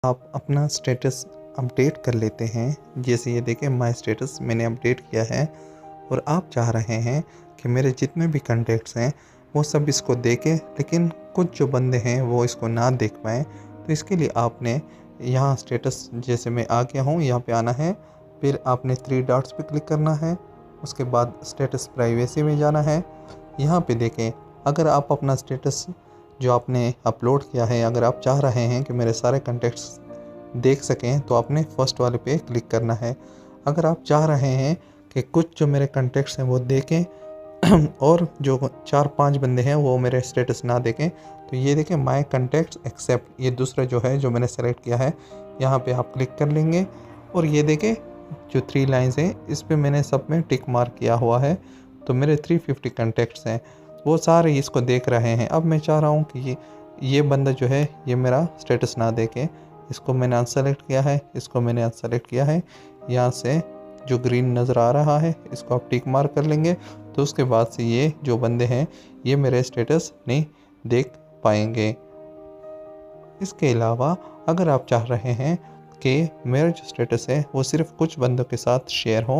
आप अपना status update कर लेते हैं। जैसे ये देखें, माय स्टेटस मैंने अपडेट किया है और आप चाह रहे हैं कि मेरे जितने भी कॉन्टैक्ट्स हैं वो सब इसको देखें, लेकिन कुछ जो बंदे हैं वो इसको ना देख पाएँ। तो इसके लिए आपने यहाँ स्टेटस, जैसे मैं आ गया हूँ, यहाँ पे आना है, फिर आपने 3 डॉट्स पे क्लिक करना है। उसके बाद स्टेटस प्राइवेसी में जाना है। यहाँ पे देखें, अगर आप अपना स्टेटस जो आपने अपलोड किया है, अगर आप चाह रहे हैं कि मेरे सारे कॉन्टैक्ट्स देख सकें, तो आपने फर्स्ट वाले पे क्लिक करना है। अगर आप चाह रहे हैं कि कुछ जो मेरे कॉन्टैक्ट्स हैं वो देखें और जो 4-5 बंदे हैं वो मेरे स्टेटस ना देखें, तो ये देखें माय कॉन्टैक्ट्स एक्सेप्ट, ये दूसरा जो है जो मैंने सेलेक्ट किया है, यहाँ पे आप क्लिक कर लेंगे। और ये देखें जो 3 लाइंस हैं इस पे मैंने सब में टिक मार्क किया हुआ है, तो मेरे 350 कॉन्टैक्ट्स हैं, वो सारे इसको देख रहे हैं। अब मैं चाह रहा हूँ कि ये बंदा जो है ये मेरा स्टेटस ना देखे, इसको मैंने अनसेलेक्ट किया है, इसको मैंने अनसेलेक्ट किया है। यहाँ से जो ग्रीन नज़र आ रहा है इसको आप टिक मार्क कर लेंगे, तो उसके बाद से ये जो बंदे हैं ये मेरे स्टेटस नहीं देख पाएंगे। इसके अलावा अगर आप चाह रहे हैं कि मेरा जो स्टेटस है वो सिर्फ कुछ बंदों के साथ शेयर हो,